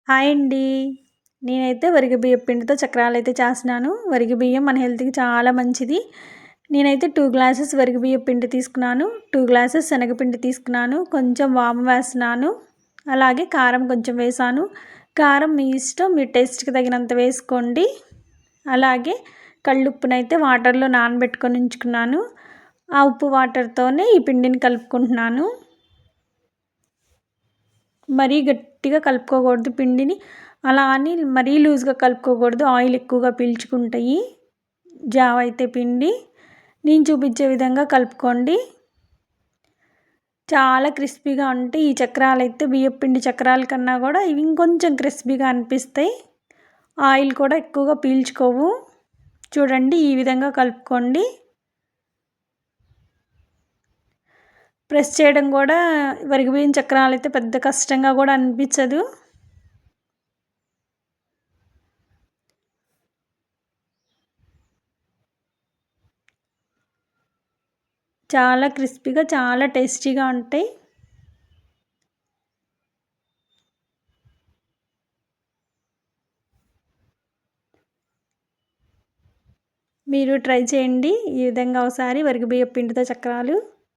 Hi అండి. నేనైతే బియ్యం పిండితో చక్రాలైతే చేస్తున్నాను. బియ్యం మన హెల్త్‌కి చాలా మంచిది. నేనైతే 2 గ్లాసెస్ బియ్యం పిండి తీసుకున్నాను. 2 గ్లాసెస్ శనగపిండి తీసుకున్నాను. కొంచెం వాము వేస్తున్నాను. అలాగే కారం కొంచెం వేశాను. కారం మీ ఇష్టం. మీ టేస్ట్‌కి తగినంత వేసుకోండి. అలాగే కల్లుప్పునైతే వాటర్‌లో నానబెట్టుకొని ఉంచుకున్నాను. ఆ ఉప్పు వాటర్‌తోనే ఈ పిండిని కలుపుకుంటున్నాను. మరీ గట్టిగా కలుపుకోకూడదు పిండిని. అలా అని మరీ లూజ్‌గా కలుపుకోకూడదు. ఆయిల్ ఎక్కువగా పీల్చుకుంటాయి జావ అయితే పిండి. నేను చూపించే విధంగా కలుపుకోండి. చాలా క్రిస్పీగా ఉంటాయి ఈ చక్రాలైతే. బియ్యపు పిండి చక్రాల కన్నా కూడా ఇవి ఇంకొంచెం క్రిస్పీగా అనిపిస్తాయి. ఆయిల్ కూడా ఎక్కువగా పీల్చుకోవు. చూడండి ఈ విధంగా కలుపుకోండి. ప్రెస్ చేయడం కూడా బియ్యం చక్రాలైతే పెద్ద కష్టంగా కూడా అనిపించదు. చాలా క్రిస్పీగా చాలా టేస్టీగా ఉంటాయి. మీరు ట్రై చేయండి ఈ విధంగా ఒకసారి బియ్యం పిండితో చక్రాలు.